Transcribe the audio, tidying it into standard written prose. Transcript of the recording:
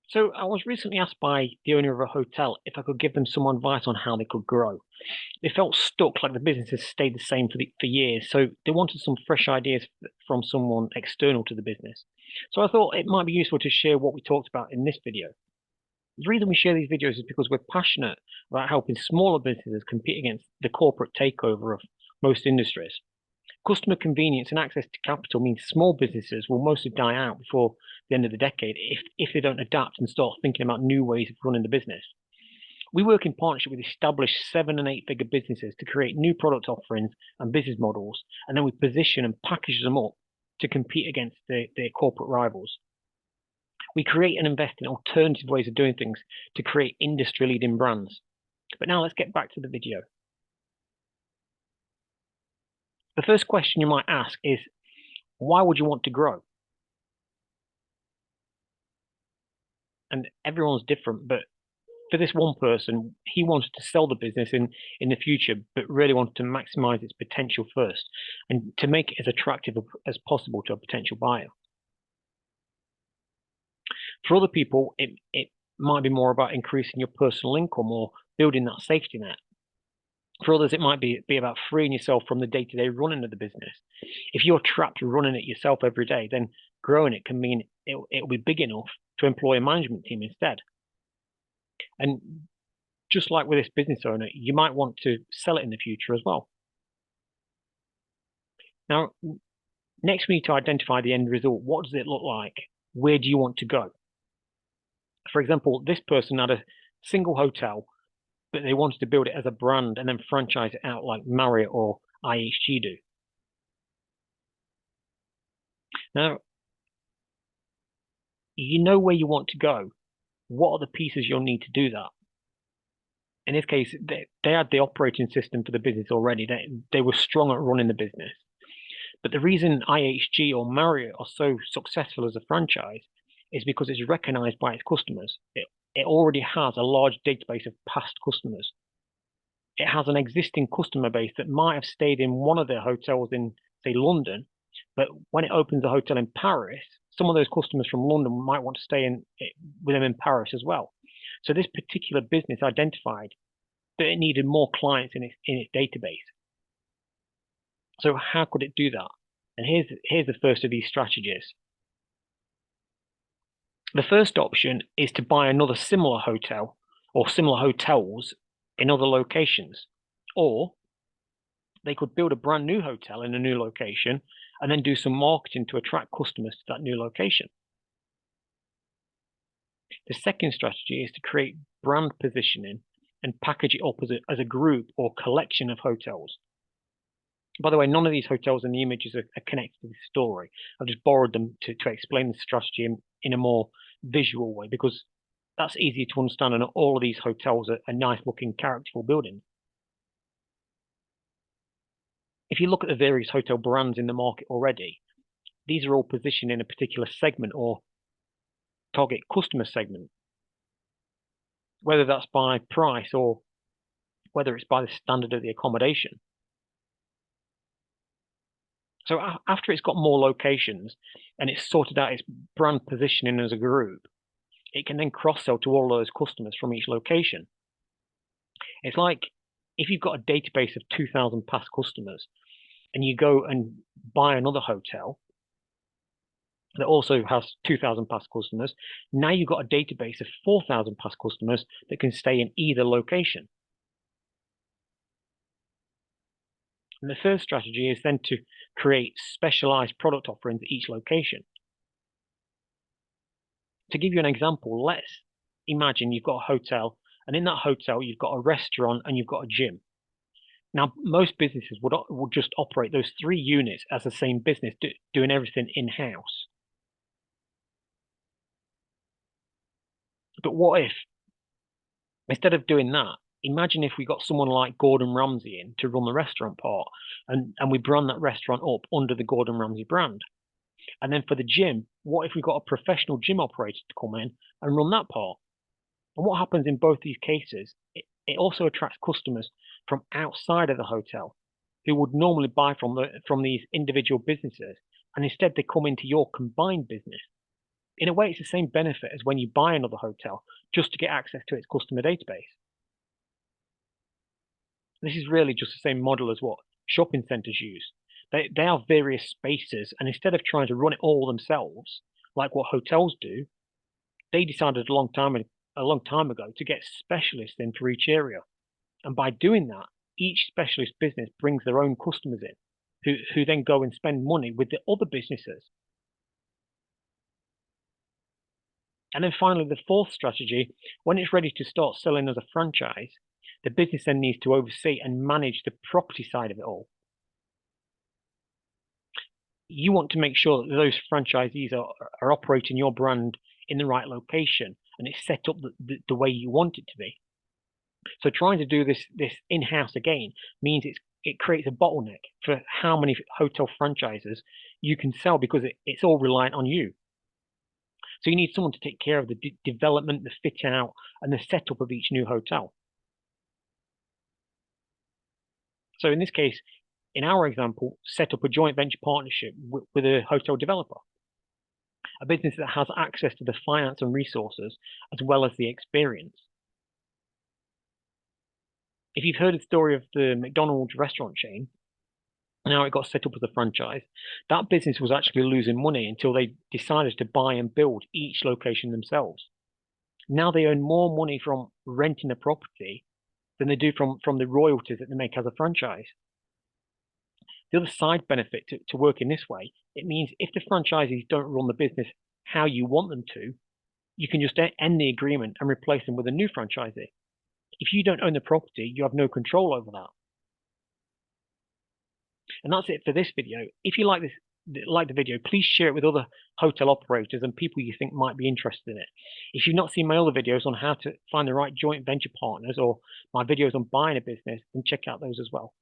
So I was recently asked by the owner of a hotel if I could give them some advice on how they could grow. They felt stuck, like the business has stayed the same for years, so they wanted some fresh ideas from someone external to the business. So I thought it might be useful to share what we talked about in this video. The reason we share these videos is because we're passionate about helping smaller businesses compete against the corporate takeover of most industries. Customer convenience and access to capital means small businesses will mostly die out before the end of the decade if they don't adapt and start thinking about new ways of running the business. We work in partnership with established 7 and 8 figure businesses to create new product offerings and business models, and then we position and package them up to compete against their corporate rivals. We create and invest in alternative ways of doing things to create industry leading brands. But now let's get back to the video. The first question you might ask is, why would you want to grow? And everyone's different, but for this one person, he wanted to sell the business in the future, but really wanted to maximize its potential first and to make it as attractive as possible to a potential buyer. For other people, it might be more about increasing your personal income or building that safety net. For others, it might be about freeing yourself from the day-to-day running of the business. If you're trapped running it yourself every day, then growing it can mean it'll be big enough to employ a management team instead. And just like with this business owner, you might want to sell it in the future as well. Now, next we need to identify the end result. What does it look like? Where do you want to go? For example, this person had a single hotel, but they wanted to build it as a brand and then franchise it out like Marriott or IHG do. Now, you know where you want to go. What are the pieces you'll need to do that? In this case, they had the operating system for the business already. They were strong at running the business. But the reason IHG or Marriott are so successful as a franchise is because it's recognized by its customers. It already has a large database of past customers. It has an existing customer base that might have stayed in one of their hotels in, say, London, but when it opens a hotel in Paris, some of those customers from London might want to stay with them in Paris as well. So this particular business identified that it needed more clients in its database. So how could it do that? And here's the first of these strategies. The first option is to buy another similar hotel or similar hotels in other locations. Or they could build a brand new hotel in a new location and then do some marketing to attract customers to that new location. The second strategy is to create brand positioning and package it up as a group or collection of hotels. By the way, none of these hotels and the images are connected to the story. I've just borrowed them to explain the strategy in a more visual way, because that's easier to understand, and all of these hotels are nice looking, characterful buildings. If you look at the various hotel brands in the market already, these are all positioned in a particular segment or target customer segment, whether that's by price or whether it's by the standard of the accommodation. So after it's got more locations and it's sorted out its brand positioning as a group, it can then cross-sell to all those customers from each location. It's like if you've got a database of 2,000 past customers and you go and buy another hotel that also has 2,000 past customers, now you've got a database of 4,000 past customers that can stay in either location. And the third strategy is then to create specialized product offerings at each location. To give you an example, let's imagine you've got a hotel, and in that hotel, you've got a restaurant and you've got a gym. Now, most businesses would just operate those 3 units as the same business, doing everything in-house. But what if, instead of doing that, imagine if we got someone like Gordon Ramsay in to run the restaurant part, and we brand that restaurant up under the Gordon Ramsay brand. And then for the gym, what if we got a professional gym operator to come in and run that part? And what happens in both these cases, it also attracts customers from outside of the hotel who would normally buy from these individual businesses, and instead they come into your combined business. In a way, it's the same benefit as when you buy another hotel just to get access to its customer database. This is really just the same model as what shopping centers use. They have various spaces, and instead of trying to run it all themselves, like what hotels do, they decided a long time ago to get specialists in for each area. And by doing that, each specialist business brings their own customers in, who then go and spend money with the other businesses. And then finally, the fourth strategy, when it's ready to start selling as a franchise, the business then needs to oversee and manage the property side of it all. You want to make sure that those franchisees are operating your brand in the right location and it's set up the way you want it to be. So trying to do this in-house again means it creates a bottleneck for how many hotel franchises you can sell because it's all reliant on you. So you need someone to take care of the development, the fit out, and the setup of each new hotel. So in this case, in our example, set up a joint venture partnership with a hotel developer, a business that has access to the finance and resources as well as the experience. If you've heard the story of the McDonald's restaurant chain, and how it got set up as a franchise, that business was actually losing money until they decided to buy and build each location themselves. Now they earn more money from renting a property than they do from the royalties that they make as a franchise. The other side benefit to working this way, it means if the franchisees don't run the business how you want them to, you can just end the agreement and replace them with a new franchisee. If you don't own the property, you have no control over that. And that's it for this video. If you like the video, please share it with other hotel operators and people you think might be interested in it. If you've not seen my other videos on how to find the right joint venture partners or my videos on buying a business, then check out those as well.